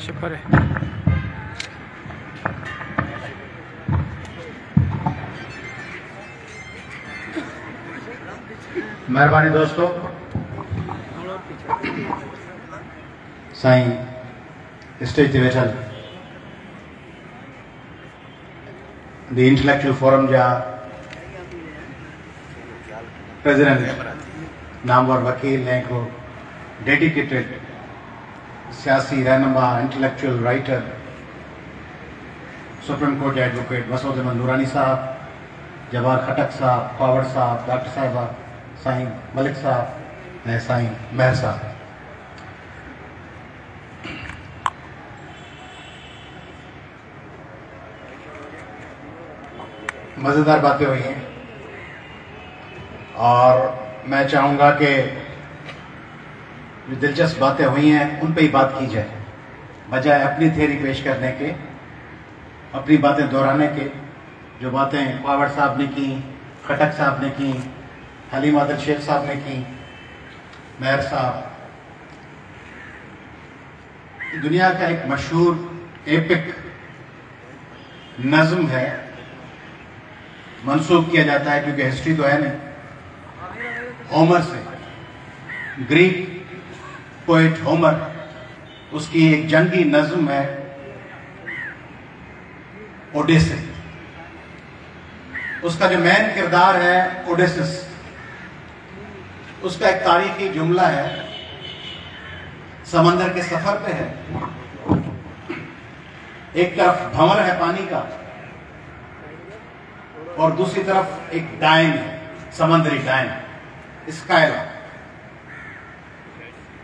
शुक्र है। मेहरबानी दोस्तों, साईं स्टेज ते वेठल दी इंटेलेक्चुअल फोरम जा प्रेसिडेंट नामवर वकील ने को डेडिकेटेड सियासी रहनुमा intellectual writer supreme court advocate Masood Ahmad Noorani sahab, Jawahar खटक साहब, पावड़ साहब, डॉक्टर साहिबा, साईं मलिक साहब ने साईं महर साहब। मजेदार बातें हुई हैं और मैं चाहूंगा कि जो दिलचस्प बातें हुई हैं उन पे ही बात की जाए, बजाय अपनी थ्योरी पेश करने के, अपनी बातें दोहराने के। जो बातें पावड़ साहब ने की, खटक साहब ने की, हलीम आदिल शेख साहब ने की, महर साहब, दुनिया का एक मशहूर एपिक नज्म है, मंसूब किया जाता है क्योंकि हिस्ट्री तो है नहीं, होमर से, ग्रीक पोएट होमर, उसकी एक जंगी नज्म है ओडेसे। उसका जो मेन किरदार है ओडेसिस, उसका एक तारीखी जुमला है, समंदर के सफर पे है, एक तरफ भंवर है पानी का और दूसरी तरफ एक डायन है, समुद्री डायन, स्काइला।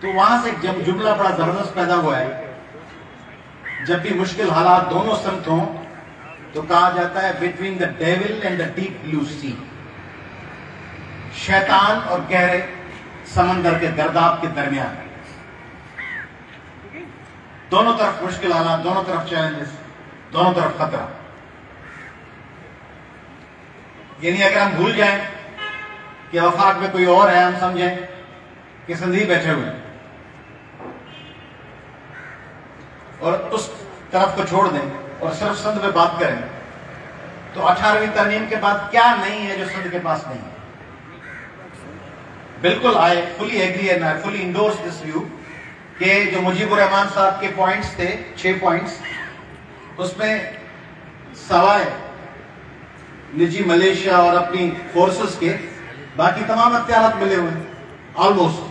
तो वहां से एक जुमला बड़ा जबरदस्त पैदा हुआ है, जब भी मुश्किल हालात दोनों संगत हों तो कहा जाता है between the devil and the deep blue sea, शैतान और गहरे समंदर के गर्दाब के दरमियान, दोनों तरफ मुश्किल हालात, दोनों तरफ चैलेंजेस, दोनों तरफ खतरा। यानी अगर हम भूल जाएं कि वफाक में कोई और है, हम समझें कि संधी बैठे हुए हैं और उस तरफ को छोड़ दें और सिर्फ संध में बात करें, तो 18वीं तरमीम के बाद क्या नहीं है जो संध के पास नहीं है। बिल्कुल I fully agree and I fully endorse this view कि जो मुजीबुर रहमान साहब के पॉइंट्स थे, 6 पॉइंट्स, उसमें सवाए निजी मलेशिया और अपनी फोर्सेस के बाकी तमाम अख्तियारात मिले हुए ऑलमोस्ट।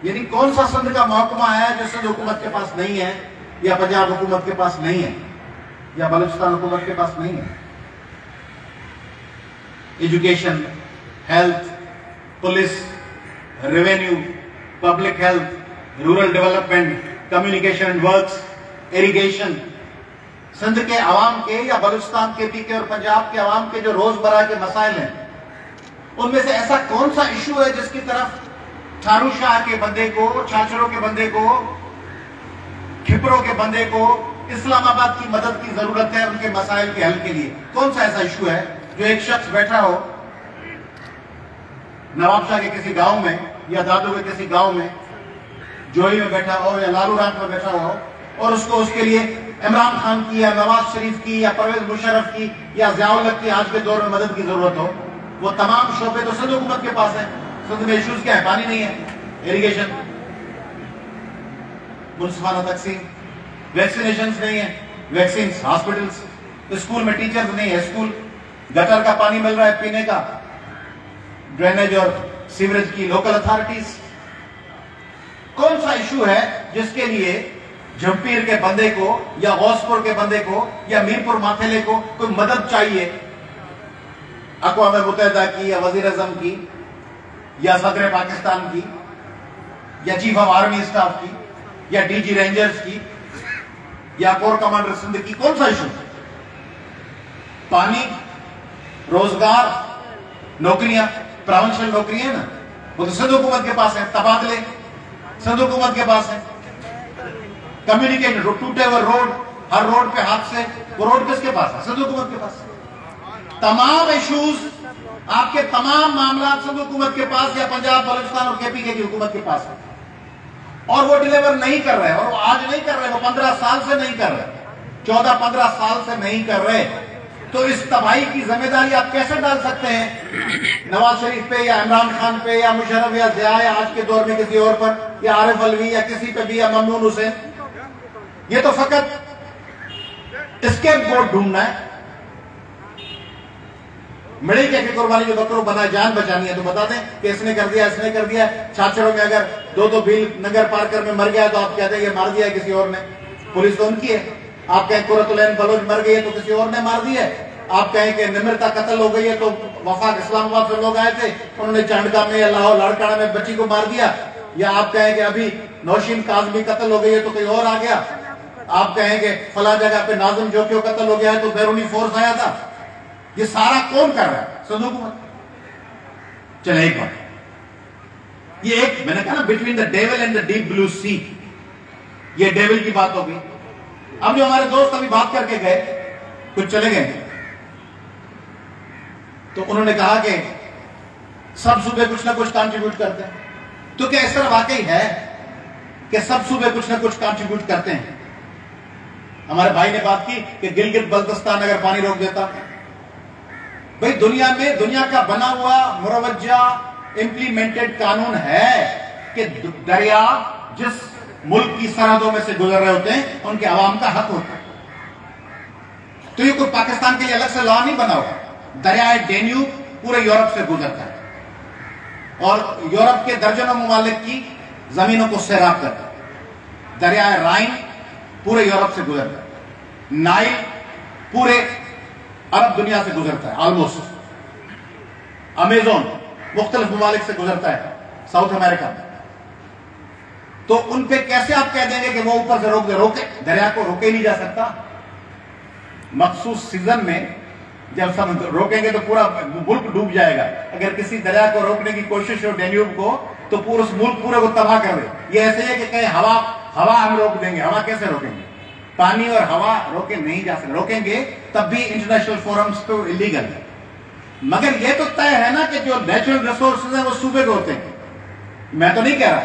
यानी कौन सा संध का महकमा है जो सिंध हुकूमत के पास नहीं है, या पंजाब हुकूमत के पास नहीं है, या बलूचिस्तान हुकूमत के पास नहीं है। Education, health, police, revenue, public health, rural development, communication and works, irrigation, Sindh के अवाम के या बलूचिस्तान के पीके और पंजाब के अवाम के जो रोजमर्रा के मसाइल हैं, उनमें से ऐसा कौन सा इशू है जिसकी तरफ थारू शाह के बंदे को, छाछरों के बंदे को, खिपरों के बंदे को इस्लामाबाद की मदद की जरूरत है उनके मसाइल के हल के लिए? कौन सा ऐसा इशू है जो एक शख्स बैठा हो नवाबशाह के किसी गांव में, या दादू के किसी गांव में, जोई में बैठा हो, या लालू रात में बैठा हो, और उसको उसके लिए इमरान खान की या नवाज शरीफ की या परवेज मुशर्रफ की या ज़ियाउल हक की आज के दौर में मदद की जरूरत हो? वो तमाम शोबे तो सिंध हुकूमत के पास है। सिंध में इश्यूज क्या है? पानी नहीं है, इरिगेशन, मुनसिफाना तकसीम, वैक्सीनेशन नहीं है, वैक्सीन, हॉस्पिटल्स, स्कूल में टीचर्स नहीं है, स्कूल, गटर का पानी मिल रहा है पीने का, ड्रेनेज और सीवरेज की लोकल अथॉरिटीज। कौन सा इशू है जिसके लिए जमपीर के बंदे को या गौसपुर के बंदे को या मीरपुर माथेले को कोई मदद चाहिए अक़वाम मुत्तहिदा की या वजीर आज़म की या सदर पाकिस्तान की या चीफ ऑफ आर्मी स्टाफ की या डीजी रेंजर्स की या कोर कमांडर सिंध की? कौन सा इशू? पानी, रोजगार, नौकरियां, प्रोविंशियल नौकरियां ना, वो तो सिंध हुकूमत के पास है। तबादले सिंध हुकूमत के पास है। कम्युनिकेशन, टूटे हुए रोड, हर रोड पे हादसे, वो रोड किसके पास है? सिंध हुकूमत के पास। तमाम इश्यूज, आपके तमाम मामला सिंध हुकूमत के पास या पंजाब, बलूचिस्तान और केपीके की हुकूमत के पास है। और वो डिलीवर नहीं कर रहे, और वो आज नहीं कर रहे, वो 15 साल से नहीं कर रहे, 14-15 साल से नहीं कर रहे। तो इस तबाही की जिम्मेदारी आप कैसे डाल सकते हैं नवाज शरीफ पे या इमरान खान पे या मुशर्रफ या ज़िया या आज के दौर में किसी और पर या आरिफ अलवी या किसी पे भी या ममनून हुसैन? ये तो फकत इसके बोर्ड ढूंढना है। मिडिल के कुर्बानी जो बकरों बनाए, जान बचानी है तो बता दें कि इसने कर दिया, इसने कर दिया। छाछड़ों में अगर 2-2 भील नगर पार कर में मर गया तो आप कहते हैं ये मार दिया है किसी और ने, पुलिस तो उनकी है। आप कहें कुरतुलैन बलोच मर गई है तो किसी और ने मार दी है। आप कहें कि निमृता कत्ल हो गई है तो वफाक इस्लामाबाद से लोग आए थे, उन्होंने चांडका में या लाहौर लाड़काना में बच्ची को मार दिया। या आप कहें कि अभी नौशीन काजमी कत्ल हो गई है तो कोई और आ गया। आप कहें कि फला जगह पे नाज़िम जोकियो कत्ल हो गया है तो बैरूनी फोर्स आया था। ये सारा कौन कर रहा है? सद हुकूमत। चले एक बार, ये एक मैंने कहा ना between the devil and the deep blue sea, ये डेविल की बात हो गई। अब जो हमारे दोस्त अभी बात करके गए, कुछ चले गए, तो उन्होंने कहा कि सब सूबे कुछ ना कुछ कंट्रीब्यूट करते हैं। तो क्या इस तरह वाकई है कि सब सूबे कुछ ना कुछ कंट्रीब्यूट करते हैं? हमारे भाई ने बात की कि गिलगित बल्तिस्तान अगर पानी रोक देता, भाई दुनिया में दुनिया का बना हुआ मुरवज्जा इंप्लीमेंटेड कानून है कि दरिया जिस मुल्क की सरहदों में से गुजर रहे होते हैं उनके अवाम का हक होता है। तो ये कोई पाकिस्तान के लिए अलग से लॉ नहीं बना हुआ। दरिया डेन्यूब पूरे यूरोप से गुजरता है और यूरोप के दर्जनों ममालिक की जमीनों को सैराब करता है। दरिया राइन पूरे यूरोप से गुजरता है। नाइल पूरे अरब दुनिया से गुजरता है ऑलमोस्ट। अमेजोन मुख्तलिफ ममालिक से गुजरता है, साउथ अमेरिका में। तो उन पे कैसे आप कह देंगे कि वो ऊपर से रोके? दरिया को रोके ही नहीं जा सकता। मखसूस सीजन में जब सब रोकेंगे तो पूरा मुल्क डूब जाएगा। अगर किसी दरिया को रोकने की कोशिश हो, डेन्यूब को, तो पूरा मुल्क पूरे को तबाह कर दे। ये ऐसे है कि कहीं हवा हम रोक देंगे। हवा कैसे रोकेंगे? पानी और हवा रोके नहीं जा सकते। रोकेंगे तब भी इंटरनेशनल फोरम्स पे इलीगल है। मगर ये तो तय है ना कि जो नेचुरल रिसोर्सेज हैं वो सूबे के होते हैं। मैं तो नहीं कह रहा,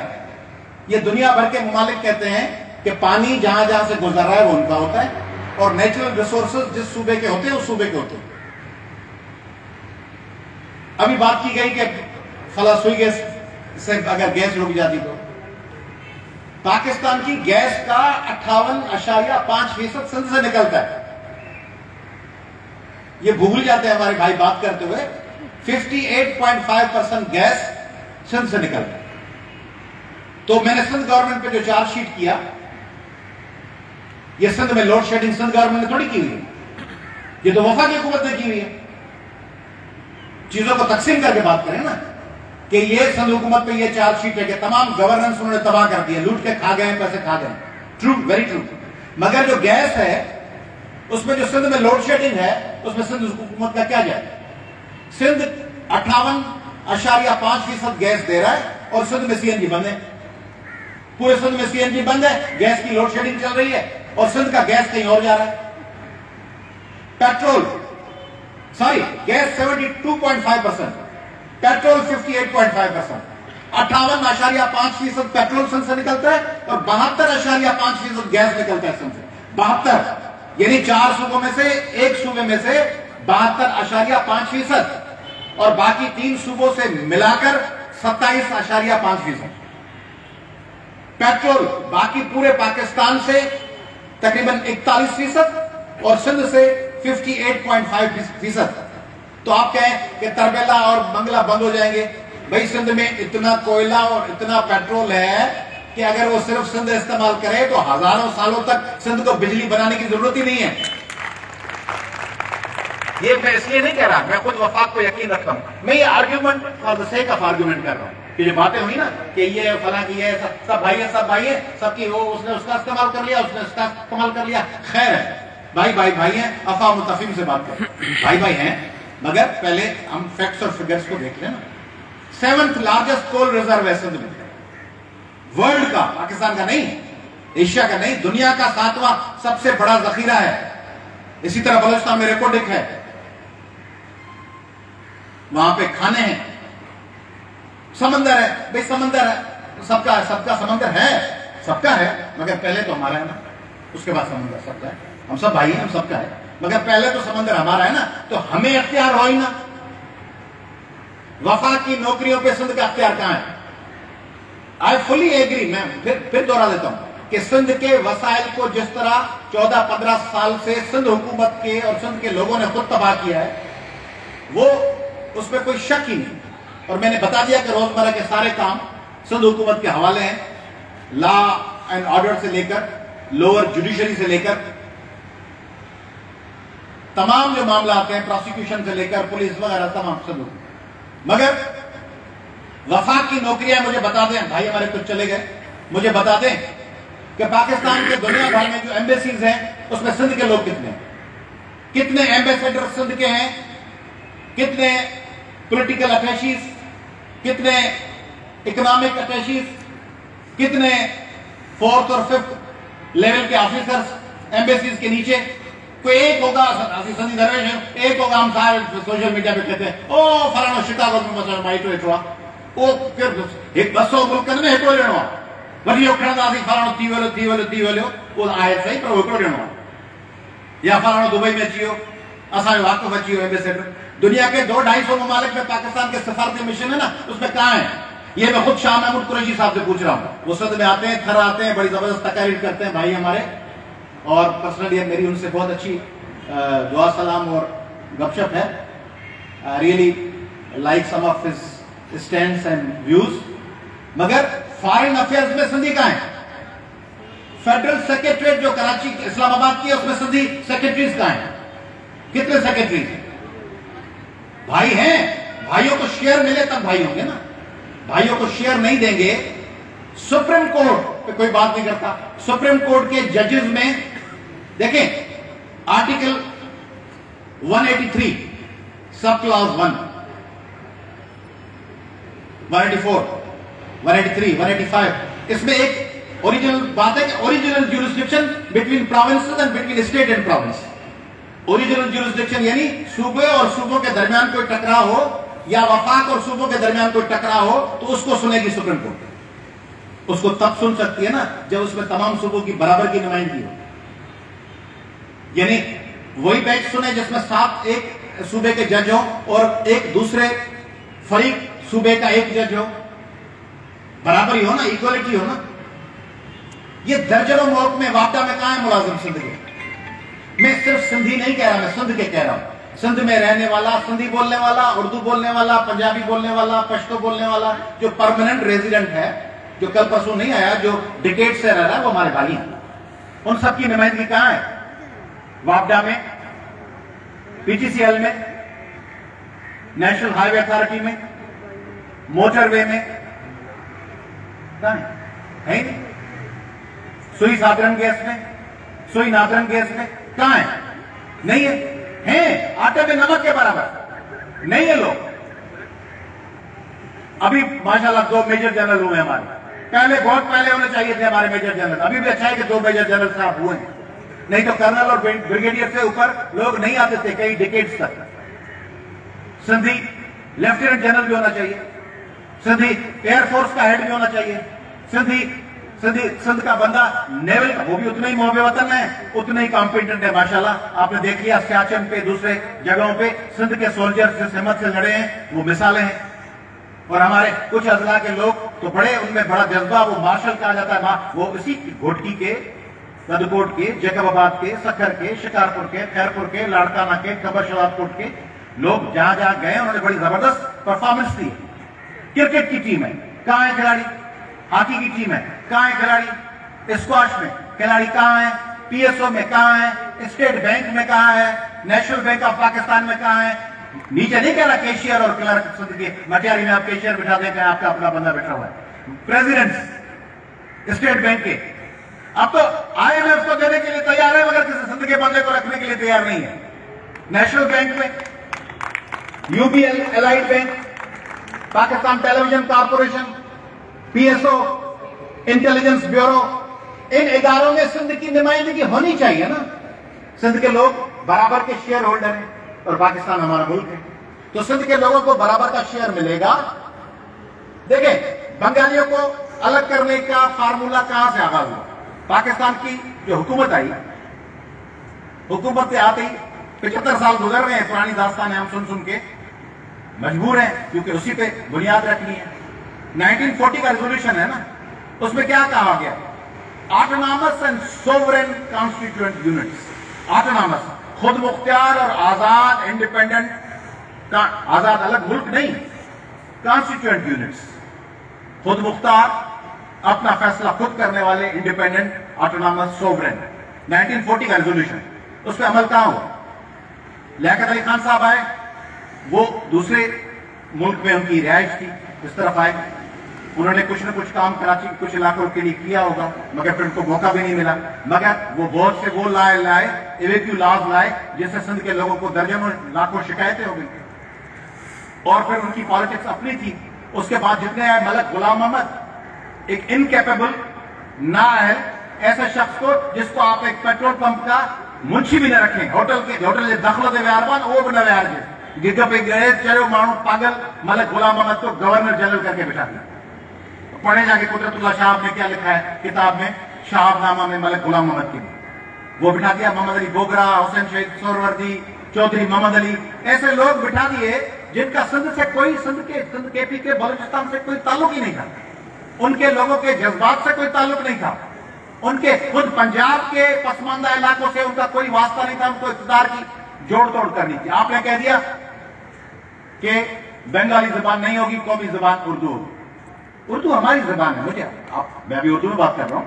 ये दुनिया भर के ममालिक कहते हैं कि पानी जहां जहां से गुजर रहा है वो उनका होता है और नेचुरल रिसोर्सेज जिस सूबे के होते हैं उस सूबे के होते हैं। अभी बात की गई कि फला सुई गैस से अगर गैस रुक जाती तो पाकिस्तान की गैस का 58.5% सिंध से निकलता है। ये भूल जाते हैं हमारे भाई बात करते हुए। 58.5% गैस सिंध से निकलता है। तो मैंने सिंध गवर्नमेंट पे जो चार्जशीट किया, ये सिंध में लोड शेडिंग सिंध गवर्नमेंट ने थोड़ी की हुई है, ये तो वफाकी हुकूमत ने की हुई है। चीजों को तकसीम करके बात करें ना कि ये सिंध हुकूमत पे ये चार्जशीट है कि तमाम गवर्नेंस उन्होंने तबाह कर दिया, लूट के खा गए, पैसे खा गए। True, very true. मगर जो गैस है उसमें जो सिंध में लोड शेडिंग है उसमें सिंध हुकूमत का क्या जाए? सिंध 58.5% गैस दे रहा है और सिंध में सीएनजी बंद है। पूरे सिंध में सीएनजी बंद है, गैस की लोड शेडिंग चल रही है और सिंध का गैस कहीं और जा रहा है। Gas 72.5%, petrol 58.5%। 58.5% पेट्रोल सिंध से निकलता है और 72.5% गैस निकलता है सिंध से। 72 यानी 4 सूबों में से एक सूबे में से 72.5% और बाकी 3 सूबों से मिलाकर 27.5%। पेट्रोल बाकी पूरे पाकिस्तान से तकरीबन 41% और सिंध से 58.5%। तो आप कहें कि तरबेला और मंगला बंद हो जाएंगे। भाई सिंध में इतना कोयला और इतना पेट्रोल है कि अगर वो सिर्फ सिंध इस्तेमाल करे तो हजारों सालों तक सिंध को बिजली बनाने की जरूरत ही नहीं है। ये मैं इसलिए नहीं कह रहा, मैं खुद वफाक को यकीन रखता हूं। मैं ये argument for the sake of argument कर रहा हूं कि ये बातें हुई ना कि ये फला की है, सब भाई है, सब भाई है, सबकी वो उसने उसका इस्तेमाल कर लिया, उसने उसका इस्तेमाल कर लिया। खैर है, भाई हैं, अफा मुतफिम से बात करें, भाई हैं। मगर पहले हम फैक्ट्स और फिगर्स को देख लेना। 7th लार्जेस्ट कोल रिजर्व है सिंध में, वर्ल्ड का, पाकिस्तान का नहीं, एशिया का नहीं, दुनिया का 7वां सबसे बड़ा जखीरा है। इसी तरह बलूचिस्तान में रेकोर्डिक है, वहां पे खाने हैं, समंदर है, भाई समंदर है, सबका समंदर है। सबका है, मगर पहले तो हमारा है ना, उसके बाद समंदर सबका है। हम सब भाई हैं, हम सबका है, मगर पहले तो समंदर हमारा है ना, तो हमें अख्तियार हो ही ना। वफा की नौकरियों पे सिंध का अख्तियार कहां है? आई फुली एग्री, मैं फिर दोहरा देता हूं कि सिंध के वसाइल को जिस तरह 14-15 साल से सिंध हुकूमत के और सिंध के लोगों ने खुद तबाह किया है, वो उसमें कोई शक ही नहीं। और मैंने बता दिया कि रोजमर्रा के सारे काम सिंध हुकूमत के हवाले हैं, लॉ एंड ऑर्डर से लेकर लोअर जुडिशरी से लेकर तमाम जो मामला आते हैं, प्रोसिक्यूशन से लेकर पुलिस वगैरह तमाम सब। मगर वफा की नौकरियां मुझे बता दें, भाई हमारे कुछ चले गए, मुझे बता दें कि पाकिस्तान के दुनिया भर में जो एम्बेसीज हैं उसमें सिंध के लोग कितने हैं? कितने एम्बेसडर सिंध के हैं? कितने पॉलिटिकल अटैचीज, कितने इकोनॉमिक अटैचीज, कितने 4th और 5th लेवल के ऑफिसर्स एम्बेसीज के नीचे? कोई एक होगा, संधि दरवेश है, एक होगा, हम सारे सोशल मीडिया पे कहते हैं ओ फलाना शिकागो में मसला माइटो एटवा ओ फिर एक 200 मुल्क में हेटो लेनो वरी खणंदासीं फलाणो थी वियो उहो आहे सही, पर हिकिड़ो ॾियणो आहे, या फलाणो दुबई में अची वियो, असांजो वाक़ुफ़ अची वियो एम्बेसडर। दुनिया के 200-250 ममालिक में पाकिस्तान के सफारती मिशन है ना, उसमें कहाँ है? ये मैं खुद शाह महमूद कुरैशी साहब से पूछ रहा हूँ। वो सिंध में आते हैं, थर आते हैं, बड़ी जबरदस्त तकारीर करते हैं भाई हमारे, और पर्सनली मेरी उनसे बहुत अच्छी दुआ सलाम और गपशप है। Really like some of his stands and views. मगर फॉरेन अफेयर्स में सिंधी कहाँ है? फेडरल सेक्रेटरीट जो कराची इस्लामाबाद की है उसमें सिंधी सेक्रेटरीज कहाँ है? कितने सेक्रेटरीज हैं? भाई हैं, भाइयों को शेयर मिले तब भाई होंगे ना, भाइयों को शेयर नहीं देंगे। सुप्रीम कोर्ट पे कोई बात नहीं करता। सुप्रीम कोर्ट के जजेस में देखें आर्टिकल 183 सब क्लॉज 1, 184, 183, 185, इसमें एक ओरिजिनल बात है कि original jurisdiction between provinces and between state and province. Original jurisdiction यानी सूबे और सूबों के दरमियान कोई टकराव हो या वफाक और सूबों के दरमियान कोई टकराव हो तो उसको सुनेगी सुप्रीम कोर्ट। उसको तब सुन सकती है ना जब उसमें तमाम सूबों की बराबर की नुमाइंदगी हो, यानी वही बेंच सुने जिसमें 7 एक सूबे के जज हो और एक दूसरे फरीक सूबे का एक जज हो, बराबरी हो ना, इक्वलिटी हो ना। ये दर्जनों मुल्क में, वापडा में कहां है मुलाजिम सिंध के? मैं सिर्फ सिंधी नहीं कह रहा, मैं सिंध के कह रहा हूं। सिंध में रहने वाला, सिंधी बोलने वाला, उर्दू बोलने वाला, पंजाबी बोलने वाला, पश्तो बोलने वाला, जो परमानेंट रेजिडेंट है, जो कल परसों नहीं आया, जो डिकेड से रह रहा है, वो हमारे भाई हैं। उन सबकी नुमाइंदगी कहां है? वापडा में, पीटीसीएल में, नेशनल हाईवे अथॉरिटी में, मोटरवे में, कहां है? सुई साधारण गैस में, सुई नादरन गैस में कहां है? नहीं है। आटे में नमक के बराबर नहीं है लोग। अभी माशाल्लाह 2 मेजर जनरल हुए हमारे, पहले बहुत पहले होने चाहिए थे हमारे मेजर जनरल। अभी भी अच्छा है कि 2 मेजर जनरल साहब हुए हैं, नहीं तो कर्नल और ब्रिगेडियर से ऊपर लोग नहीं आते थे कई डिकेड्स तक। सिंधी लेफ्टिनेंट जनरल भी होना चाहिए, सिंधी एयरफोर्स का हेड भी होना चाहिए, सिंध का बंदा नेवल का, वो भी उतना ही मोहब्बे वतन है, उतना ही कॉम्पिटेंट है माशाल्लाह। आपने देख लिया सियाचिन पे, दूसरे जगहों पे सिंध के सोल्जर जिस हिम्मत से लड़े हैं, वो मिसालें हैं। और हमारे कुछ अजला के लोग तो बड़े, उनमें बड़ा जज्बा, वो मार्शल कहा जाता है, वो इसी घोटकी के, गदकोट के, जैकबाबाद के, सखर के, शिकारपुर के, खैरपुर के, लाड़काना के, खबर शवाबकोट के लोग जहां जहां गए उन्होंने बड़ी जबरदस्त परफॉर्मेंस दी। क्रिकेट की टीम है, कहां है खिलाड़ी? हॉकी की टीम है, कहां है खिलाड़ी? स्क्वाश में खिलाड़ी कहां है? पीएसओ में कहां है? स्टेट बैंक में कहां है? नेशनल बैंक ऑफ पाकिस्तान में कहां है? नीचे नहीं कह रहा कैशियर और क्लर्क के मटियारी में आप कैशियर बिठा देंगे, आपका अपना बंदा बैठा हुआ है। प्रेसिडेंट स्टेट बैंक के अब तो IMF को देने के लिए तैयार है, मगर किसी सिंध के बंदे को रखने के लिए तैयार नहीं है। नेशनल बैंक में, UBL allied bank, Pakistan television corporation, PSO, intelligence bureau, इन इदारों में सिंध की नुमाइंदगी होनी चाहिए ना। सिंध के लोग बराबर के शेयर होल्डर हैं और पाकिस्तान हमारा मुल्क है, तो सिंध के लोगों को बराबर का शेयर मिलेगा। देखें, बंगालियों को अलग करने का फार्मूला कहां से आगाज हुआ? पाकिस्तान की जो हुकूमत आई, हुकूमत से आते ही 75 साल गुजर गए हैं, पुरानी दास्तान है, हम सुन सुन के मजबूर हैं, क्योंकि उसी पे बुनियाद रखनी है। 1940 का रेजोल्यूशन है ना, उसमें क्या कहा गया? Autonomous and sovereign constituent units. Autonomous, खुद मुख्तियार और आजाद, इंडिपेंडेंट, आजाद अलग मुल्क नहीं, कॉन्स्टिट्यूएंट यूनिट्स, खुद मुख्तार, अपना फैसला खुद करने वाले, इंडिपेंडेंट, ऑटोनॉमस, सोवरेन। 1940 का रेजोल्यूशन, उस पर अमल कहां हुआ? लियाकत अली खान साहब आए, वो दूसरे मुल्क में उनकी रिहाइश थी, इस तरफ आए, उन्होंने कुछ न कुछ काम कराची कुछ इलाकों के लिए किया होगा, मगर फिर उनको मौका भी नहीं मिला। मगर वो बहुत से वो लाए इवेक्यू लॉज लाए, जिससे सिंध के लोगों को दर्जनों लाखों शिकायतें हो गई, और फिर उनकी पॉलिटिक्स अपनी थी। उसके बाद जितने आए, मलक गुलाम मोहम्मद, एक इनकेपेबल, नाअहल, ऐसे शख्स को जिसको आप एक पेट्रोल पंप का मुंशी भी न रखें, होटल के दखल दे व्यारबान वो भी न व्यार गिग पे गए चलो मानो पागल, मलक गुलाम मोहम्मद को गवर्नर जनरल करके बिठा दिया। पढ़े जाके कुदरतुल्लाह साहब ने क्या लिखा है किताब में, शहाबनामा में, मलक गुलाम मोहम्मद के लिए वो बिठा दिया। मोहम्मद अली बोगरा, हुसैन शहीद सोहरवर्दी, चौधरी मोहम्मद अली, ऐसे लोग बिठा दिए जिनका सिंध से कोई, सिंध केपी के बलूचिस्तान से कोई ताल्लुक ही नहीं था, उनके लोगों के जज्बात से कोई ताल्लुक नहीं था, उनके खुद पंजाब के पसमानदा इलाकों से उनका कोई वास्ता नहीं था, उनको इक़्तिदार की जोड़ तोड़ करनी थी। आपने कह दिया कि बंगाली जुबान नहीं होगी, कौमी जुबान उर्दू होगी। उर्दू हमारी जुबान है, मुझे मैं भी उर्दू में बात कर रहा हूं,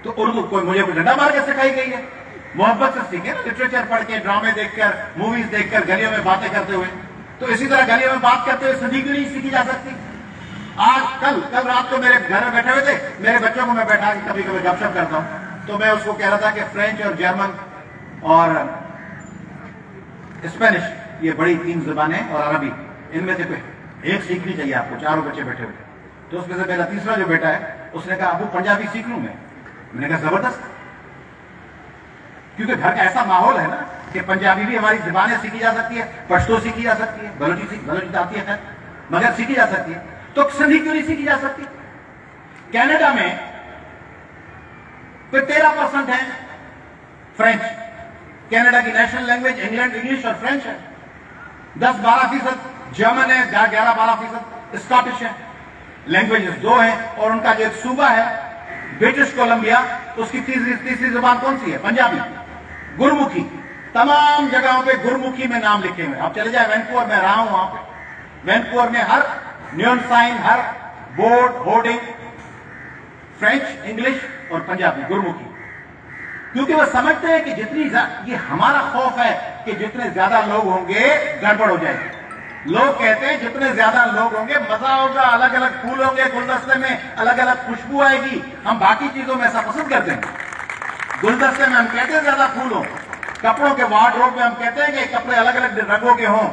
तो उर्दू कोई मुझे कोई डंडा मार के सिखाई गई है? मोहब्बत से सीखे ना, लिटरेचर पढ़ के, ड्रामे देखकर, मूवीज देखकर, गलियों में बातें करते हुए। तो इसी तरह गलियों में बात करते हुए सिंधी क्यों नहीं सीखी जा सकती? आज कल रात को मेरे घर में बैठे हुए थे, मेरे बच्चों को मैं बैठा के कभी कभी गपशप करता हूं, तो मैं उसको कह रहा था कि फ्रेंच और जर्मन और स्पेनिश, ये बड़ी 3 जुबानें, और अरबी, इनमें से कोई एक सीखनी चाहिए आपको। चारों बच्चे बैठे हुए, तो उसमें से मेरा तीसरा जो बेटा है, उसने कहा अबू पंजाबी सीख लूं मैं। मैंने कहा जबरदस्त, क्योंकि घर का ऐसा माहौल है ना कि पंजाबी भी हमारी जुबानें सीखी जा सकती है, पश्तो सीखी जा सकती है, बलोची आती है खैर, मगर सीखी जा सकती है, तो सिंधी क्यों नहीं सीखी जा सकती? कनाडा में फिर 13% है फ्रेंच, कनाडा की नेशनल लैंग्वेज इंग्लिश और फ्रेंच है। 10-12% जर्मन है, 11-12% स्कॉटिश है, लैंग्वेजेस 2 हैं। और उनका जो एक सूबा है ब्रिटिश कोलंबिया, उसकी तीसरी जुबान कौन सी है? पंजाबी, गुरमुखी। तमाम जगहों पे गुरमुखी में नाम लिखे हुए। आप चले जाए वैंकूवर में, रहा हूं वहां पे, वैंकूवर में हर न्यून साइन, हर बोर्ड, होर्डिंग फ्रेंच, इंग्लिश और पंजाबी, गुरमुखी, क्योंकि वो समझते हैं कि जितनी, ये हमारा खौफ है कि जितने ज्यादा लोग होंगे गड़बड़ हो जाएगी। लोग कहते हैं जितने ज्यादा लोग होंगे मजा होगा, अलग अलग फूल होंगे गुलदस्ते में, अलग अलग खुशबू आएगी। हम बाकी चीजों में ऐसा पसंद करते हैं, गुलदस्ते में हम कहते हैं ज्यादा फूल हो, कपड़ों के वार्डरोब में हम कहते हैं कि कपड़े अलग अलग रंगों के हों,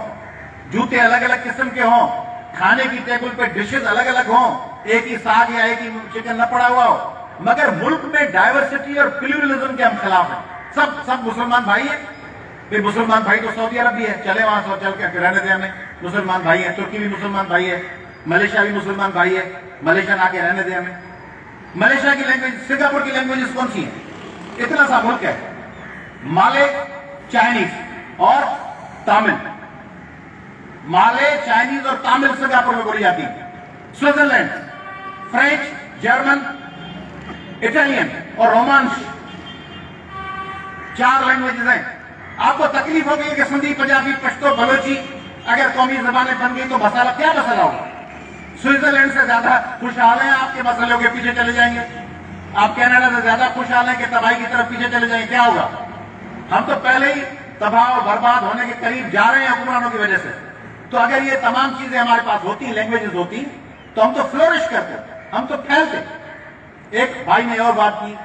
जूते अलग अलग किस्म के हों, खाने की टेबल पे डिशेज अलग अलग हों, एक ही साग या एक ही चिकन न पड़ा हुआ हो। मगर मुल्क में डाइवर्सिटी और प्लूरलिज्म के हम खिलाफ हैं। सब मुसलमान भाई हैं। फिर मुसलमान भाई तो सऊदी अरब भी है, चले वहां से चल के रहने देने में मुसलमान भाई है, तुर्की भी मुसलमान भाई है, मलेशिया भी मुसलमान भाई है, मलेशिया आके रहने दे हमें। मलेशिया की लैंग्वेज, सिंगापुर की लैंग्वेजेस कौन सी है? इतना सा मुल्क है, माले, चाइनीज और तमिल। माले, चाइनीज और तमिल सिंगापुर में बोली जाती है। स्विट्जरलैंड, फ्रेंच, जर्मन, इटालियन और रोमांश, 4 लैंग्वेजेस हैं। आपको तकलीफ होगी कि सिंधी, पंजाबी, पश्तो, बलोची अगर कौमी जबानें बन गई तो मसाला क्या मसला होगा? स्विट्जरलैंड से ज्यादा खुशहाल हैं आपके मसलों के पीछे चले जाएंगे। आप कनाडा से ज्यादा खुशहाल हैं कि तबाही की तरफ पीछे चले जाएंगे, क्या होगा? हम तो पहले ही तबाह और बर्बाद होने के करीब जा रहे हैं हुक्मरानों की वजह से। तो अगर ये तमाम चीजें हमारे पास होती, लैंग्वेजेस होती, तो हम तो फ्लोरिश करते, हम तो फैलते। एक भाई ने और बात की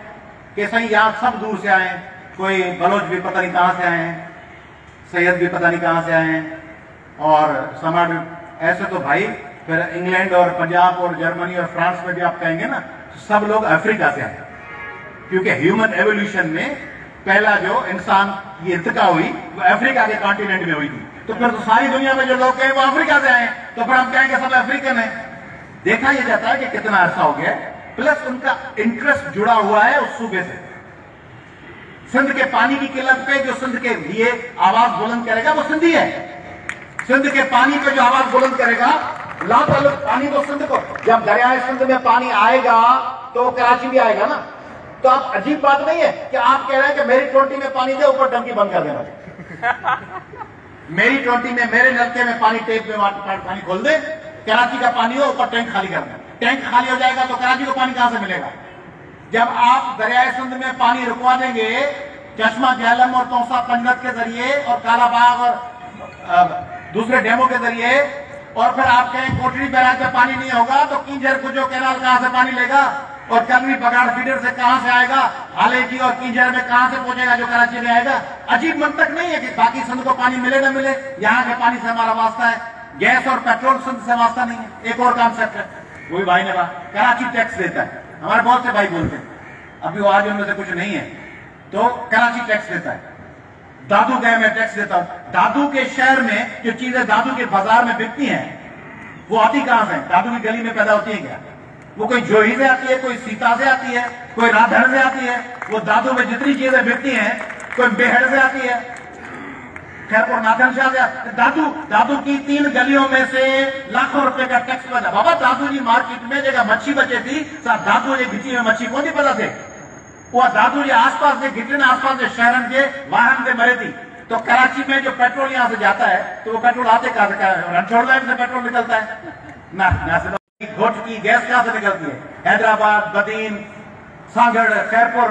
कि सही यहां सब दूर से आए, कोई बलोच भी पता नहीं कहां से आए हैं, सैयद भी पता नहीं कहां से आए हैं, और समाज भी। ऐसे तो भाई फिर इंग्लैंड और पंजाब और जर्मनी और फ्रांस में भी आप कहेंगे ना, तो सब लोग अफ्रीका से आए, क्योंकि ह्यूमन एवोल्यूशन में पहला जो इंसान की इंतका हुई वो अफ्रीका के कॉन्टिनेंट में हुई थी। तो फिर तो सारी दुनिया में जो लोग कहें वो अफ्रीका से आए, तो फिर हम कहेंगे सब अफ्रीकन है। देखा यह जाता है कि कितना अरसा हो गया प्लस उनका इंटरेस्ट जुड़ा हुआ है उस सूबे से। सिंध के पानी की किल्लत पे जो सिंध के लिए आवाज बुलंद करेगा वो सिंधी है। सिंध के पानी पे जो आवाज बुलंद करेगा, लातालुक पानी तो सिंध को, जब दरियाए सिंध में पानी आएगा तो वो कराची भी आएगा ना। तो आप अजीब बात नहीं है कि आप कह रहे हैं कि मेरी टोटी में पानी दे, ऊपर टंकी बंद कर देना। मेरी टोटी में, मेरे नलके में पानी, टेप में पानी खोल दे, कराची का पानी हो, ऊपर टैंक खाली कर दे। टैंक खाली हो जाएगा तो कराची को पानी कहां से मिलेगा? जब आप दरियाए सिंध में पानी रुकवा देंगे चश्मा झेलम और तौसा पंजत के जरिए और कालाबाग और दूसरे डैमों के जरिए, और फिर आप कहें कोटरी बैराज में पानी नहीं होगा तो किंजर कुजो कैनाल कहां से पानी लेगा? और कलमी बगाड़ फीडर से कहां से आएगा? हालेजी और किंजर में कहां से पहुंचेगा जो कराची में आएगा? अजीब मंतक नहीं है कि बाकी सिंध को पानी मिले ना मिले, यहां के पानी से हमारा वास्ता है। गैस और पेट्रोल सिंध से वास्ता नहीं है। एक और कॉन्सेप्ट है, वही भाई ने कहा, कराची टैक्स देता है। हमारे बहुत से भाई बोलते हैं, अभी वो आज उनमें से कुछ नहीं है, तो कराची टैक्स देता है। दादू गए मैं टैक्स देता हूं। दादू के शहर में जो चीजें दादू के बाजार में बिकती हैं वो आती कहां से? दादू की गली में पैदा होती है क्या? वो कोई जोही से आती है, कोई सीता से आती है, कोई राधड़ से आती है। वो दादू में जितनी चीजें बिकती हैं कोई बेहड़ से आती है, खैरपुर नाथन शाह से। दादू की 3 गलियों में से लाखों रुपए का टैक्स बचा। बाबा दादू जी मार्केट में जगह मच्छी बचे थी, दादू जी घिची में मच्छी को नहीं पता थे। वो दादू जी आसपास से घिटने आसपास से शहरन के वाहन से मरे थी। तो कराची में जो पेट्रोल यहां से जाता है तो वो पेट्रोल आते कहां से? रणछोड़ लाइन से पेट्रोल निकलता है ना। घोट की गैस कहां से निकलती है? हैदराबाद, बदीन, सांगड़, खैरपुर,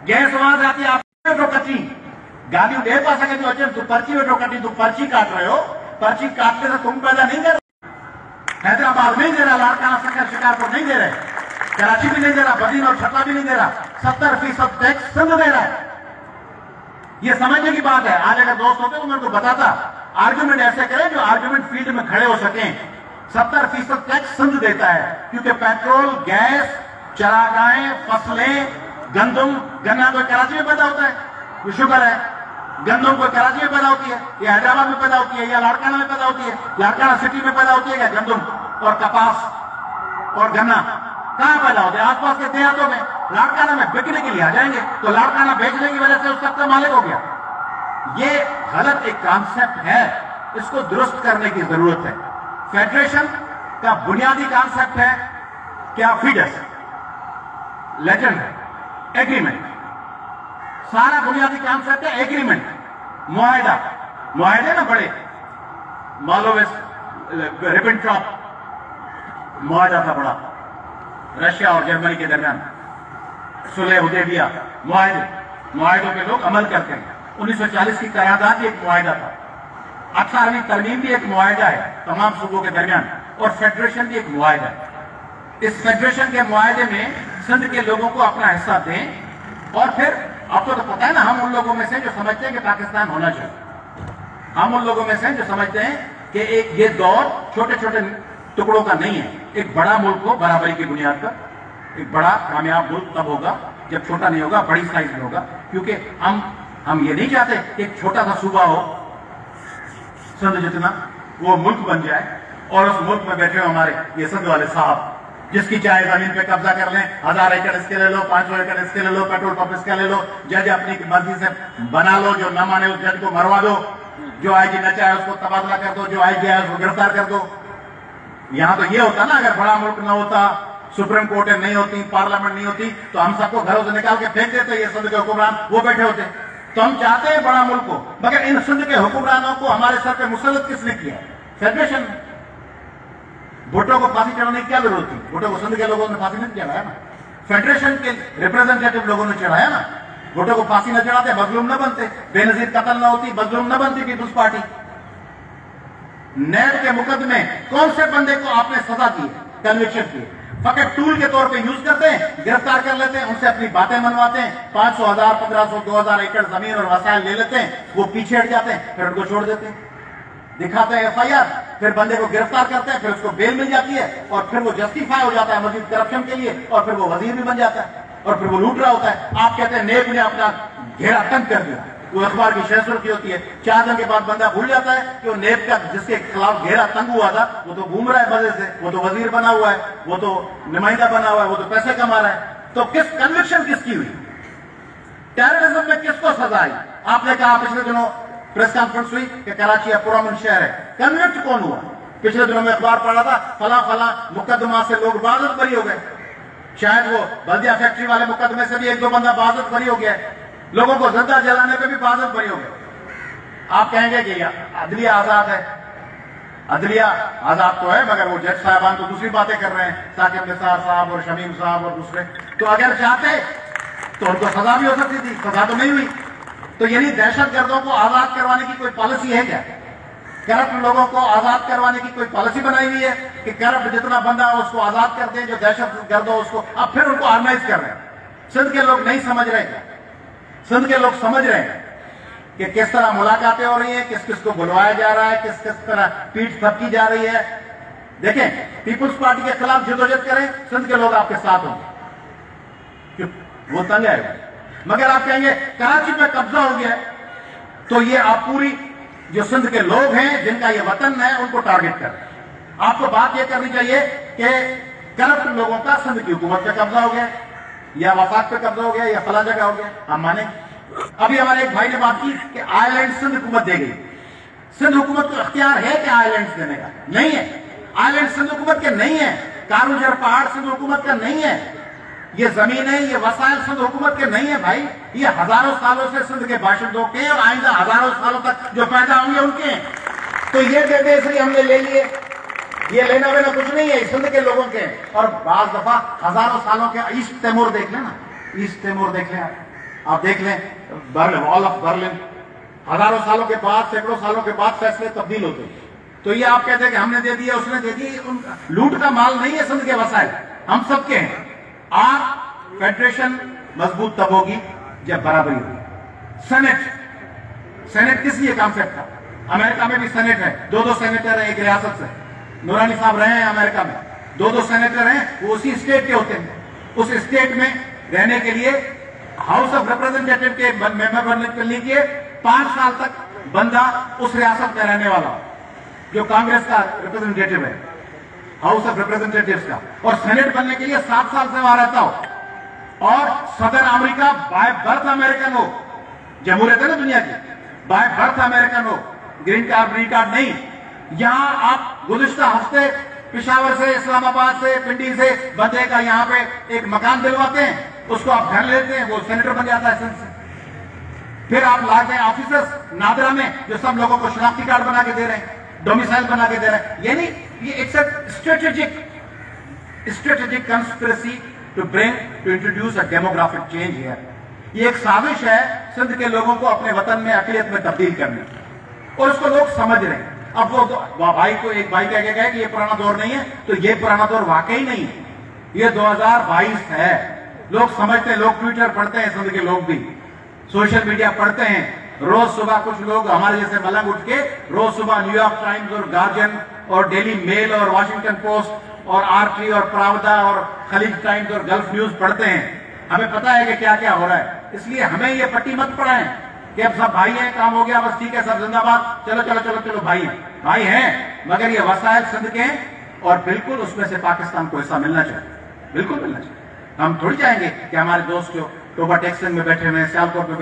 गैस वहां से आती है। आप कच्ची गाड़ी दे पा सके तो अच्छे, तू पर्ची वेठो कटी, तू पर्ची काट रहे हो, पर्ची काटने से तुम पैदा नहीं कर। हैदराबाद नहीं दे रहा, लाड़काना शहर शिकारपुर नहीं दे रहे, कराची भी नहीं दे रहा, बदीन और छतरा भी नहीं दे रहा। 70% टैक्स सिंध दे रहा है। ये समझने की बात है। आज अगर दोस्त होते तो मैं उनको बताता, आर्ग्यूमेंट ऐसे करें जो आर्ग्यूमेंट फील्ड में खड़े हो सकें। 70% टैक्स सिंध देता है क्योंकि पेट्रोल, गैस, चरागाहें, फसलें, गंदम, गन्ना कोई कराची में पैदा होता है, वो शुगर है। गंदम कोई कराची में पैदा होती है, या हैदराबाद में पैदा होती है, या लाड़काना में पैदा होती है। लाड़काना सिटी में पैदा होती है क्या गंदम और कपास और गन्ना? कहां पैदा होते हैं? आसपास के देहातों में। लाड़काना में बिकने के लिए आ जाएंगे तो लाड़काना बेचने की वजह से उसका तो मालिक हो गया। ये गलत एक कॉन्सेप्ट है, इसको दुरुस्त करने की जरूरत है। फेडरेशन का बुनियादी कॉन्सेप्ट है क्या? फीडर्स, लेजेंड है, एग्रीमेंट। सारा बुनियादी कॉन्सेप्ट है एग्रीमेंट, मुआहदा। मुआहदे ना बड़े मालोवेस रिबेंट्रॉप मुआहदा था बड़ा, रशिया और जर्मनी के दरमियान, सुलह हुदैबिया, मुआहदों पे लोग अमल करते हैं। 1940 की करारदाद एक मुआहदा था। 18वीं तरमीम भी एक मुआहदा है तमाम सूबों के दरमियान, और फेडरेशन भी एक मुआहदा है। इस फेडरेशन के मुआहदे में सिंध के लोगों को अपना हिस्सा दें। और फिर आपको तो पता है ना, हम उन लोगों में से जो समझते हैं कि पाकिस्तान होना चाहिए, हम उन लोगों में से जो समझते हैं कि एक ये दौर छोटे छोटे टुकड़ों का नहीं है। एक बड़ा मुल्क हो बराबरी की बुनियाद पर, एक बड़ा कामयाब मुल्क तब होगा जब छोटा नहीं होगा, बड़ी साइज में होगा। क्योंकि हम ये नहीं चाहते कि एक छोटा सा सूबा हो सिंध जितना, वो मुल्क बन जाए और उस मुल्क में बैठे हो हमारे ये सिंध वाले साहब, जिसकी चाहे जमीन पे कब्जा कर लें, 1000 एकड़ इसके ले लो, 500 एकड़ इसके ले लो, पेट्रोल पंप इसका ले लो, जज अपनी मर्जी से बना लो, जो न माने उस जज को मरवा दो, जो आईजी न चाहे उसको तबादला कर दो, जो आईजी है उसको गिरफ्तार कर दो। यहां तो ये होता ना, अगर बड़ा मुल्क न होता, सुप्रीम कोर्ट नहीं होती, पार्लियामेंट नहीं होती, तो हम सबको घरों से निकाल के फेंक देते। ये सिंध के हुक्मरान वो बैठे होते। तो हम चाहते हैं बड़ा मुल्क हो, मगर इन सिंध के हुक्मरानों को हमारे सर पे मुसल्लत किसने किया? फेडरेशन। भुट्टो को फांसी चढ़ाने की क्या जरूरत थी? भुट्टो को सिंध के लोगों ने फांसी नहीं चढ़ाया ना, फेडरेशन के रिप्रेजेंटेटिव लोगों ने चढ़ाया ना। भुट्टो को फांसी न चढ़ाते मजलूम न बनते, बेनजीर कत्ल न होती, मजलूम न बनती पीपुल्स पार्टी। नैब के मुकदमे कौन से बंदे को आपने सजा की, कन्विक्शन की? फकत टूल के तौर पे यूज करते हैं, गिरफ्तार कर लेते हैं, उनसे अपनी बातें मनवाते हैं, 500, 1000, 1500, 2000 एकड़ जमीन और वसाइल ले लेते हैं, वो पीछे हट जाते हैं, फिर उनको छोड़ देते हैं, दिखाते हैं FIR, फिर बंदे को गिरफ्तार करते हैं, फिर उसको बेल मिल जाती है, और फिर वो जस्टिफाई हो जाता है मजीद करप्शन के लिए, और फिर वो वजीर भी बन जाता है, और फिर वो लूट रहा होता है। आप कहते हैं नेब ने अपना घेरा तंग कर दिया, वो अखबार की शेर सुर्खी होती है, 4 दिन के बाद बंदा भूल जाता है कि वो नेब का जिसके खिलाफ घेरा तंग हुआ था वो तो घूम रहा है मजे से, वो तो वजीर बना हुआ है, वो तो नुमाइंदा बना हुआ है, वो तो पैसे कमा रहा है। तो किस कन्विक्शन किसकी हुई? टेररिज्म में किसको सजा आई? आपने कहा पिछले दिनों प्रेस कॉन्फ्रेंस हुई कि कराची पुरअमन शहर है, कन्विक्ट कौन हुआ? पिछले दिनों में अखबार पढ़ा था फला फला मुकदमा से लोग बाज़त बरी हो गए, शायद वो बल्दिया फैक्ट्री वाले मुकदमे से भी 1-2 बंदा बाज़त बरी हो गया, लोगों को जिंदा जलाने पे भी बाज़त बरी हो गए। आप कहेंगे कि अदलिया आजाद है, अदलिया आजाद तो है मगर वो जज साहबान तो दूसरी बातें कर रहे हैं, साकिब निसार साहब और शमीम साहब और दूसरे, तो अगर चाहते तो उनको सजा भी हो सकती थी, सजा तो नहीं हुई। तो यानी दहशतगर्दों को आजाद करवाने की कोई पॉलिसी है क्या? करप्ट लोगों को आजाद करवाने की कोई पॉलिसी बनाई हुई है कि करप्ट जितना बंदा हो उसको आजाद कर दें, जो दहशतगर्द हो उसको, अब फिर उनको ऑर्गेनाइज कर रहे हैं। सिंध के लोग नहीं समझ रहे, सिंध के लोग समझ रहे हैं कि किस तरह मुलाकातें हो रही हैं, किस किस को बुलवाया जा रहा है, किस किस तरह पीठ थपकी जा रही है। देखें, पीपुल्स पार्टी के खिलाफ जदोजहद करें, सिंध के लोग आपके साथ होंगे, वो तंग है। मगर आप कहेंगे कराची में कब्जा हो गया, तो ये आप पूरी जो सिंध के लोग हैं जिनका ये वतन है उनको टारगेट करें। आपको बात यह करनी चाहिए कि करप्ट लोगों का सिंध की हुकूमत पे कब्जा हो गया, या वफाक पे कब्जा हो गया, या फला जगह हो गया, हम माने। अभी हमारे एक भाई ने बात की कि आइलैंड सिंध हुकूमत दे गई। सिंध हुकूमत को अख्तियार है कि आइलैंड देने का? नहीं है। आइलैंड सिंध हुकूमत के नहीं है, कारूजर पहाड़ सिंध हुकूमत का नहीं है, ये जमीनें, ये वसाइल सिंध हुकूमत के नहीं है भाई, ये हजारों सालों से सिंध के बाशिंदों के और आइंदा हजारों सालों तक जो पैदा होंगे उनके हैं। तो ये दे इसलिए हमने ले लिए, ये लेना वेना कुछ नहीं है, सिंध के लोगों के। और बाज दफा हजारों सालों के ईस्ट तैमूर देख लें ना, ईस्ट तैमूर देख लें आप देख लें, वॉल ऑफ बर्लिन, हजारों सालों के बाद, सैकड़ों सालों के बाद फैसले तब्दील होते हैं। तो ये आप कहते हैं कि हमने दे दिया, उसने दे दिया, लूट का माल नहीं है सिंध के वसाइल, हम सबके हैं। आप फेडरेशन मजबूत तब होगी जब बराबरी होगी। सेनेट किस लिए कॉन्सेप्ट था? अमेरिका में भी सेनेट है, 2-2 सेनेटर है एक रियासत से, नूरानी साहब रहे हैं अमेरिका में, 2-2 सेनेटर हैं, वो उसी स्टेट के होते हैं। उस स्टेट में रहने के लिए हाउस ऑफ रिप्रेजेंटेटिव के मेंबर बनने के लिए 5 साल तक बंदा उस रियासत में रहने वाला, जो कांग्रेस का रिप्रेजेंटेटिव है, हाउस ऑफ रिप्रेजेंटेटिव्स का, और सेनेट बनने के लिए 7 साल से वहां रहता हो। और सदर अमेरिका बाय बर्थ अमेरिकन हो, जमहूरियत है ना दुनिया की, बाय बर्थ अमेरिकन हो, ग्रीन कार्ड नहीं। यहां आप गुज़िश्ता हफ्ते पेशावर से, इस्लामाबाद से, पिंडी से बंदे का यहां पे एक मकान दिलवाते हैं, उसको आप घर लेते हैं, वो सेनेटर बन जाता है सिंध से। फिर आप लाते हैं ऑफिसर्स नादरा में जो सब लोगों को शनाख्ती कार्ड बना के दे रहे हैं, डोमिसाइल बना के दे रहे हैं। यानी ये it's a strategic conspiracy to introduce a demographic change here. ये एक साजिश है सिंध के लोगों को अपने वतन में अकलियत में तब्दील करने, और इसको लोग समझ रहे हैं। अब वो भाई को एक भाई कह के गए कि ये पुराना दौर नहीं है, तो ये पुराना दौर वाकई नहीं है, ये 2022 है। लोग समझते हैं, लोग ट्विटर पढ़ते हैं, सिंध के लोग भी सोशल मीडिया पढ़ते हैं। रोज सुबह कुछ लोग हमारे जैसे मलंग उठ के रोज सुबह न्यूयॉर्क टाइम्स और गार्जियन और डेली मेल और वॉशिंगटन पोस्ट और आरटी और प्रावदा और खलीज टाइम्स और गल्फ न्यूज पढ़ते हैं। हमें पता है कि क्या क्या हो रहा है, इसलिए हमें ये पट्टी मत पढ़ाएं कि अब सब भाई हैं, काम हो गया, बस ठीक है, सब जिंदाबाद, चलो चलो चलो चलो भाई हैं, मगर ये वसाइल सिंध के हैं और बिल्कुल उसमें से पाकिस्तान को हिस्सा मिलना चाहिए, बिल्कुल मिलना चाहिए। हम थोड़ी चाहेंगे कि हमारे दोस्त जो टोबा टेक्सन में बैठे हुए हैं, सियालकोट में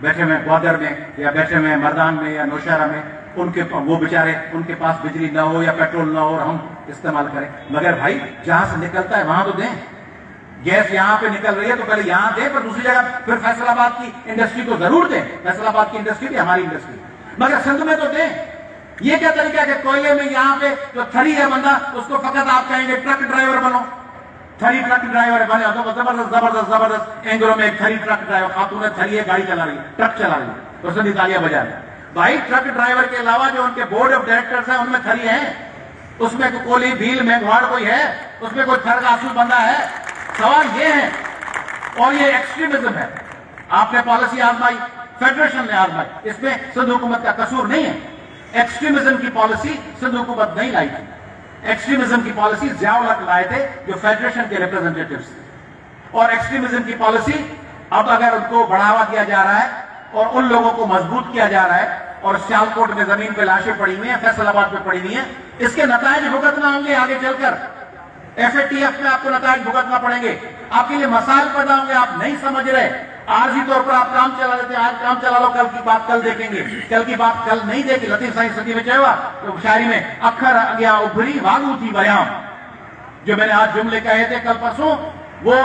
बैठे हुए ग्वादर में, या बैठे हुए मर्दान में या नौशहरा में, उनके वो बेचारे उनके पास बिजली ना हो या पेट्रोल ना हो और हम इस्तेमाल करें। मगर भाई जहां से निकलता है वहां तो दें। गैस यहां पे निकल रही है तो पहले यहां दें, पर दूसरी जगह फिर फैसलाबाद की इंडस्ट्री को जरूर दें। फैसलाबाद की इंडस्ट्री भी हमारी इंडस्ट्री, मगर सिंध में तो दें। ये क्या तरीका है कि कोयले में यहाँ पे जो थरी है बंदा, उसको फकत आप कहेंगे ट्रक ड्राइवर बनो, थरी ट्रक ड्राइवर है, बने जबरदस्त जबरदस्त जबरदस्त। एंग्रो में एक थरी ट्रक ड्राइवर, खातून है, थरी है, गाड़ी चला रही है, ट्रक चला रही है, तो सिंधी तालियां बजा रहे हैं। भाई ट्रक ड्राइवर के अलावा जो उनके बोर्ड ऑफ डायरेक्टर्स हैं उनमें थरी है, उसमें कोली भील मेघवाड़ कोई है, उसमें कोई थर का असूल बंदा है। सवाल ये है, और ये एक्सट्रीमिज्म है। आपने पॉलिसी आजमाई, फेडरेशन ने आजमाई, इसमें सिंध हुकूमत का कसूर नहीं है। एक्सट्रीमिज्म की पॉलिसी सिंध हुकूमत नहीं लाई थी, एक्सट्रीमिज्म की पॉलिसी ज़ियाउल हक लाए थे जो फेडरेशन के रिप्रेजेंटेटिव्स थे। और एक्सट्रीमिज्म की पॉलिसी अब अगर उनको बढ़ावा दिया जा रहा है और उन लोगों को मजबूत किया जा रहा है, और सियालकोट में जमीन पे लाशें पड़ी हुई हैं, फैसलाबाद पे पड़ी हुई हैं, इसके नतायज भुगतना होंगे आगे चलकर। FATF में आपको नतायज भुगतना पड़ेंगे, आपके लिए मसाइल पैदा होंगे, आप नहीं समझ रहे। आरजी तौर पर आप काम चला लेते हैं, आज काम चला लो, कल की बात कल देखेंगे, कल की बात कल नहीं देखी। लतीफ साईं सदी में चाहे तो शायरी में अखर गया उभरी वागू थी बयाम, जो मैंने आज जुमले कहे थे कल परसों, वो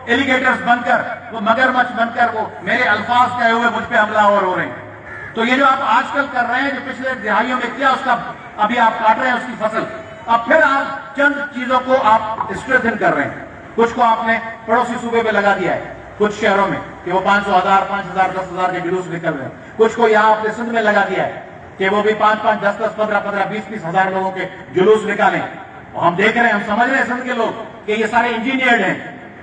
एलिगेटर्स बनकर, वो मगरमच्छ बनकर, वो मेरे अल्फाज कहे हुए मुझ पे हमलावर हो रहे हैं। तो ये जो आप आजकल कर रहे हैं, जो पिछले दिहाइयों में किया, उसका अभी आप काट रहे हैं उसकी फसल। अब फिर आप चंद चीजों को आप स्ट्रेंथन कर रहे हैं। कुछ को आपने पड़ोसी सूबे में लगा दिया है, कुछ शहरों में कि वो 500,000, 5,000, 10,000 के जुलूस निकल रहे हैं। कुछ को यहाँ अपने सिंध में लगा दिया है कि वो भी 5-5, 10-10, 15-15, 20-20 हजार लोगों के जुलूस निकालें। और हम देख रहे हैं, हम समझ रहे हैं सिंध के लोग कि ये सारे इंजीनियर्ड हैं,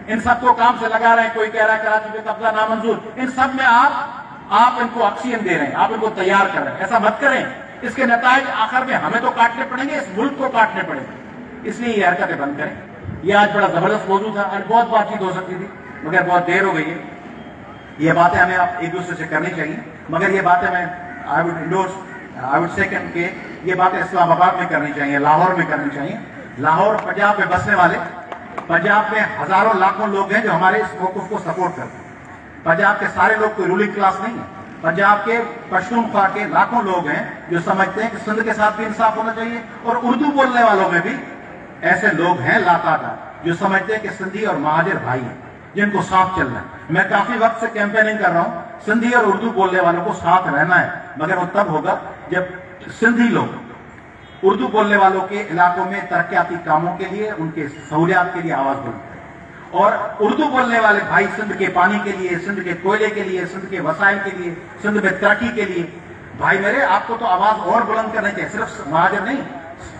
इन सबको काम से लगा रहे हैं। कोई कह रहा है कराची पे कब्जा नामंजूर, इन सब में आप इनको ऑक्सीजन दे रहे हैं, आप इनको तैयार कर रहे हैं। ऐसा मत करें, इसके नतायज आखिर में हमें तो काटने पड़ेंगे, इस मुल्क को काटने पड़ेंगे। इसलिए ये हरकतें बंद करें। ये आज बड़ा जबरदस्त मौजू था और बहुत बातचीत हो सकती थी, मगर बहुत देर हो गई है। ये बातें हमें आप एक दूसरे से करनी चाहिए, मगर ये बातें मैं आई वुड सेकंड के ये बातें इस्लामाबाद में करनी चाहिए, लाहौर में करनी चाहिए। लाहौर, पंजाब में बसने वाले, पंजाब में हजारों लाखों लोग हैं जो हमारे इस मौक़िफ़ को सपोर्ट करते हैं। पंजाब के सारे लोग कोई रूलिंग क्लास नहीं है। पंजाब के पश्तूनख्वा के लाखों लोग हैं जो समझते हैं कि सिंध के साथ भी इंसाफ होना चाहिए, और उर्दू बोलने वालों में भी ऐसे लोग हैं लातादार जो समझते हैं कि सिंधी और महाजिर भाई हैं, जिनको साथ चलना है। मैं काफी वक्त से कैंपेनिंग कर रहा हूं, सिंधी और उर्दू बोलने वालों को साथ रहना है, मगर वो तब होगा जब सिंधी लोग उर्दू बोलने वालों के इलाकों में तरक्याती कामों के लिए, उनके सहूलियात के लिए आवाज बुलंद करें। और उर्दू बोलने वाले भाई सिंध के पानी के लिए, सिंध के कोयले के लिए, सिंध के वसाइल के लिए, सिंध में तरक्की के लिए, भाई मेरे, आपको तो आवाज और बुलंद करनी चाहिए। सिर्फ महाजर नहीं,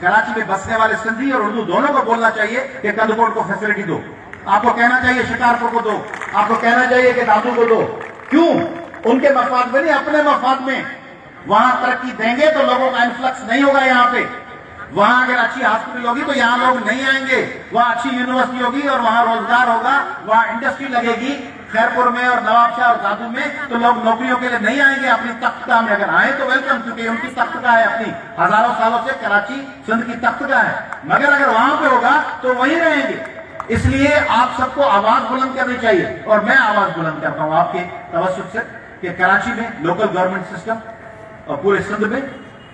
कराची में बसने वाले सिंधी और उर्दू दोनों को बोलना चाहिए कि कंदकोट को फैसिलिटी दो। आपको कहना चाहिए शिकारपुर को दो, आपको कहना चाहिए कि दादू को दो। क्यों? उनके मफाद में नहीं, अपने मफाद में। वहां तरक्की देंगे तो लोगों का इन्फ्लक्स नहीं होगा यहाँ पे। वहां अगर अच्छी हॉस्पिटल होगी तो यहाँ लोग नहीं आएंगे। वहां अच्छी यूनिवर्सिटी होगी और वहां रोजगार होगा, वहां इंडस्ट्री लगेगी खैरपुर में और नवाबशाह और दादू में, तो लोग नौकरियों के लिए नहीं आएंगे। अपनी तख्तगाह में अगर आए तो वेलकम, क्योंकि उनकी तख्तगाह है, अपनी हजारों सालों से कराची सिंध की तख्तगाह है। मगर अगर वहां पे होगा तो वहीं रहेंगे। इसलिए आप सबको आवाज बुलंद करनी चाहिए, और मैं आवाज बुलंद करता हूं आपके तवज्जुह से कि कराची में लोकल गवर्नमेंट सिस्टम और पूरे सिंध में,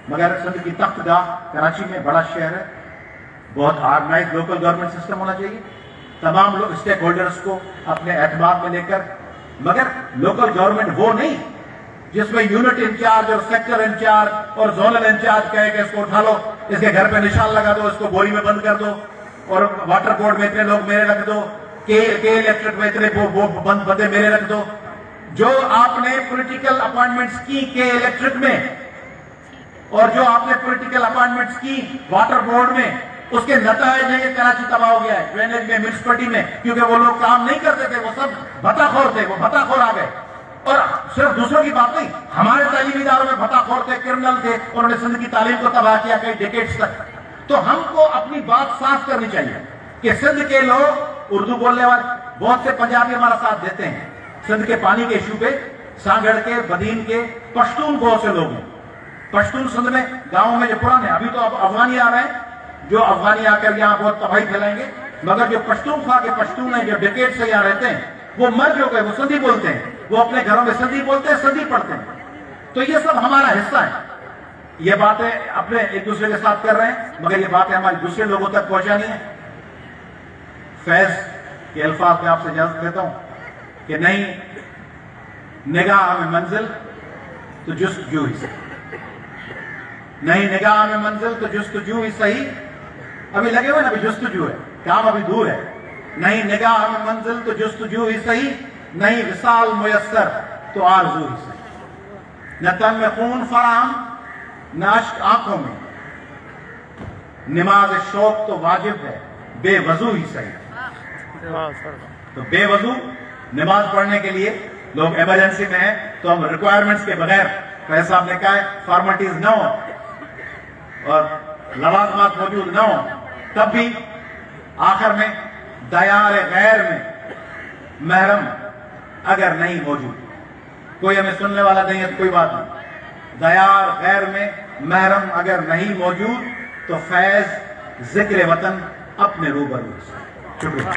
मगर सिंध की तख्तगाह कराची में बड़ा शहर है, बहुत ऑर्गेनाइज लोकल गवर्नमेंट सिस्टम होना चाहिए। तमाम लोग स्टेक होल्डर्स को अपने एतबार में लेकर, मगर लोकल गवर्नमेंट वो नहीं जिसमें यूनिट इंचार्ज और सेक्टर इंचार्ज और जोनल इंचार्ज कहे कि इसको उठा लो, इसके घर पे निशान लगा दो, इसको बोरी में बंद कर दो, और वाटर बोर्ड में इतने लोग मेरे रख दो, के इलेक्ट्रिक में इतने बंदे मेरे रख दो। जो आपने पॉलिटिकल अपॉइंटमेंट्स की के इलेक्ट्रिक में, और जो आपने पॉलिटिकल अपॉइंटमेंट्स की वाटर बोर्ड में, उसके नतायज है कि कराची तबाह हो गया है, ड्रेनेज में, म्युनिसिपैलिटी में, क्योंकि वो लोग काम नहीं करते थे, वो सब भत्ताखोर थे, वो भत्ताखोर आ गए। और सिर्फ दूसरों की बात नहीं, हमारे तालीमी इदारों में भत्ताखोर थे, क्रिमिनल थे, उन्होंने सिंध की तालीम को तबाह किया कई डिकेड्स तक। तो हमको अपनी बात साफ करनी चाहिए कि सिंध के लोग उर्दू बोलने वाले, बहुत से पंजाबी हमारा साथ देते हैं। सिंध के पानी के इशू पे सांगड़ के, बदीन के, पश्तून बहुत से लोग हैं। पश्तून सिंध में गांवों में जो पुराने, अभी तो अब अफगानी आ रहे हैं, जो अफगानी आकर यहाँ बहुत तबाही फैलाएंगे, मगर जो पश्तूनख्वा के पश्तून है, जो डिकेड से यहाँ रहते हैं, वो मर जो गए, वो सिंधी बोलते हैं, वो अपने घरों में सिंधी बोलते हैं, सिंधी पढ़ते हैं। तो ये सब हमारा हिस्सा है। ये बातें अपने एक दूसरे के साथ कर रहे हैं, मगर ये बातें हमारे दूसरे लोगों तक पहुंचानी है। फैज के अल्फाज में आपसे इजाजत देता हूं कि नहीं निगाह में मंजिल तो जुस्तजू ही सही, नहीं निगाह में मंजिल तो जुस्तजू ही सही। अभी लगे हुए ना, अभी जुस्तजू है, काम अभी दूर है। नहीं निगाह में मंजिल तो जुस्तजू ही सही, नहीं विसाल मुयस्सर तो आरजू ही सही। न तन में खून फराम, न अश्क आंखों में, नमाज शौक तो वाजिब है, बेवजू ही सही। तो बेवजू नमाज पढ़ने के लिए लोग इमरजेंसी में हैं, तो हम रिक्वायरमेंट्स के बगैर, फैज साहब ने कहा है, फॉर्मेलिटीज न हो और लवाजमात मौजूद न हो, तब भी आखिर में दयार गैर में महरम अगर नहीं मौजूद, कोई हमें सुनने वाला नहीं है तो कोई बात नहीं। दया और खैर में महरम अगर नहीं मौजूद तो फैज जिक्र वतन अपने रूबरू। शुक्रिया।